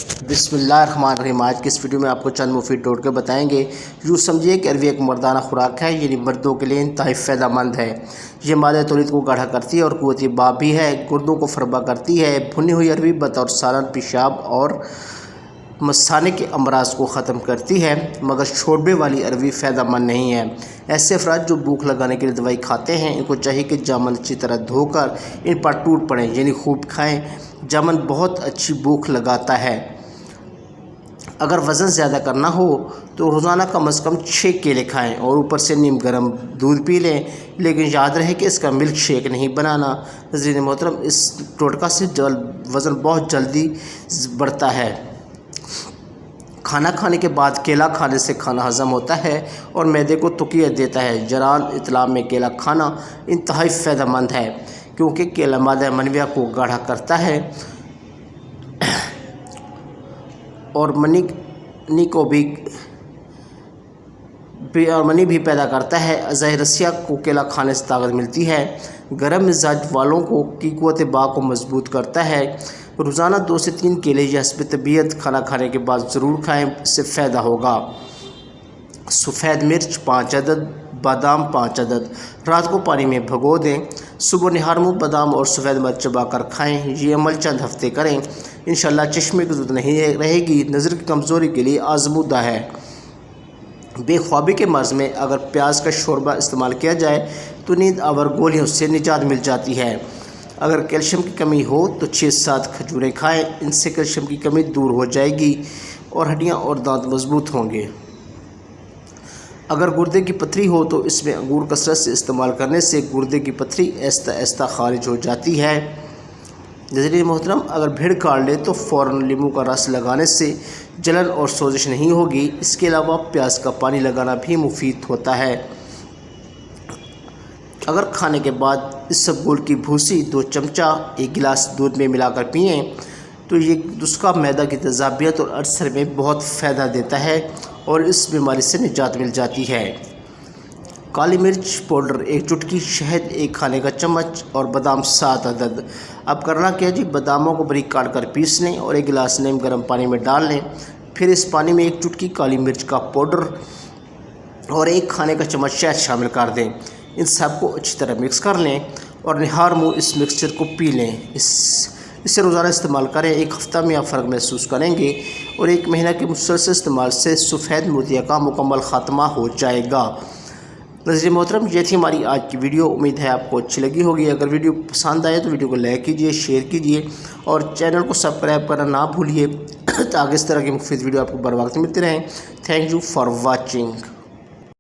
بسم اللہ الرحمن الرحیم۔ آج کی اس ویڈیو میں آپ کو چند مفید ٹوٹکے بتائیں گے۔ یوں سمجھیے کہ اروی ایک مردانہ خوراک ہے، یعنی مردوں کے لیے انتہائی فائدہ مند ہے۔ یہ مادہ تولید کو گاڑھا کرتی ہے اور قوت باب بھی ہے، گردوں کو فربا کرتی ہے۔ بھنی ہوئی اروی بطور سالن پیشاب اور مثانے کے امراض کو ختم کرتی ہے، مگر شوربے والی اروی فائدہ مند نہیں ہے۔ ایسے افراد جو بھوک لگانے کے لیے دوائی کھاتے ہیں، ان کو چاہیے کہ جامن اچھی طرح دھو کر ان پر ٹوٹ پڑیں، یعنی خوب کھائیں۔ جامن بہت اچھی بھوک لگاتا ہے۔ اگر وزن زیادہ کرنا ہو تو روزانہ کم از کم 6 کیلے کھائیں اور اوپر سے نیم گرم دودھ پی لیں، لیکن یاد رہے کہ اس کا ملک شیک نہیں بنانا۔ ناظرین محترم، اس ٹوٹکا سے وزن بہت جلدی بڑھتا ہے۔ کھانا کھانے کے بعد کیلا کھانے سے کھانا ہضم ہوتا ہے اور معدے کو تقویت دیتا ہے۔ جران اطلاع میں کیلا کھانا انتہائی فائدہ مند ہے، کیونکہ کیلا مادہ منویہ کو گاڑھا کرتا ہے اور منی بھی پیدا کرتا ہے۔ اعضائے رسیہ کو کیلا کھانے سے طاقت ملتی ہے۔ گرم مزاج والوں کی قوت باب کو مضبوط کرتا ہے۔ روزانہ 2 سے 3 کیلے یہ حسب طبیعت کھانا کھانے کے بعد ضرور کھائیں، اس سے فائدہ ہوگا۔ سفید مرچ 5 عدد، بادام 5 عدد رات کو پانی میں بھگو دیں۔ صبح نہار منہ بادام اور سفید مرچ چبا کر کھائیں۔ یہ عمل چند ہفتے کریں، انشاءاللہ چشمے کی ضرورت نہیں رہے گی۔ نظر کی کمزوری کے لیے آزمودہ ہے۔ بے خوابی کے مرض میں اگر پیاز کا شوربہ استعمال کیا جائے تو نیند آور گولیوں سے نجات مل جاتی ہے۔ اگر کیلشیم کی کمی ہو تو 6-7 کھجوریں کھائیں، ان سے کیلشیم کی کمی دور ہو جائے گی اور ہڈیاں اور دانت مضبوط ہوں گے۔ اگر گردے کی پتھری ہو تو اس میں انگور کثرت سے استعمال کرنے سے گردے کی پتھری آہستہ آہستہ خارج ہو جاتی ہے۔ ناظرین محترم، اگر بھیڑ کاٹ لے تو فوراً لیموں کا رس لگانے سے جلن اور سوزش نہیں ہوگی۔ اس کے علاوہ پیاز کا پانی لگانا بھی مفید ہوتا ہے۔ اگر کھانے کے بعد اسبگول کی بھوسی 2 چمچہ 1 گلاس دودھ میں ملا کر پئیں تو یہ نسخہ معدہ کی تیزابیت اور السر میں بہت فائدہ دیتا ہے اور اس بیماری سے نجات مل جاتی ہے۔ کالی مرچ پاؤڈر 1 چٹکی، شہد 1 کھانے کا چمچ اور بادام 7 عدد۔ اب کرنا کیا جی، باداموں کو باریک کاٹ کر پیس لیں اور 1 گلاس نیم گرم پانی میں ڈال لیں۔ پھر اس پانی میں 1 چٹکی کالی مرچ کا پاؤڈر اور 1 کھانے کا چمچ شہد شامل کر دیں۔ ان سب کو اچھی طرح مکس کر لیں اور نہار منہ اس مکسچر کو پی لیں۔ اسے روزانہ استعمال کریں۔ 1 ہفتہ میں آپ فرق محسوس کریں گے اور 1 مہینہ کے مسلسل استعمال سے سفید موتیا کا مکمل خاتمہ ہو جائے گا۔ ناظرین محترم، یہ تھی ہماری آج کی ویڈیو۔ امید ہے آپ کو اچھی لگی ہوگی۔ اگر ویڈیو پسند آئے تو ویڈیو کو لائک کیجیے، شیئر کیجیے اور چینل کو سبسکرائب کرنا نہ بھولیے تاکہ اس طرح کی مفید ویڈیو آپ کو بر وقت ملتی رہیں۔ Thank you for watching.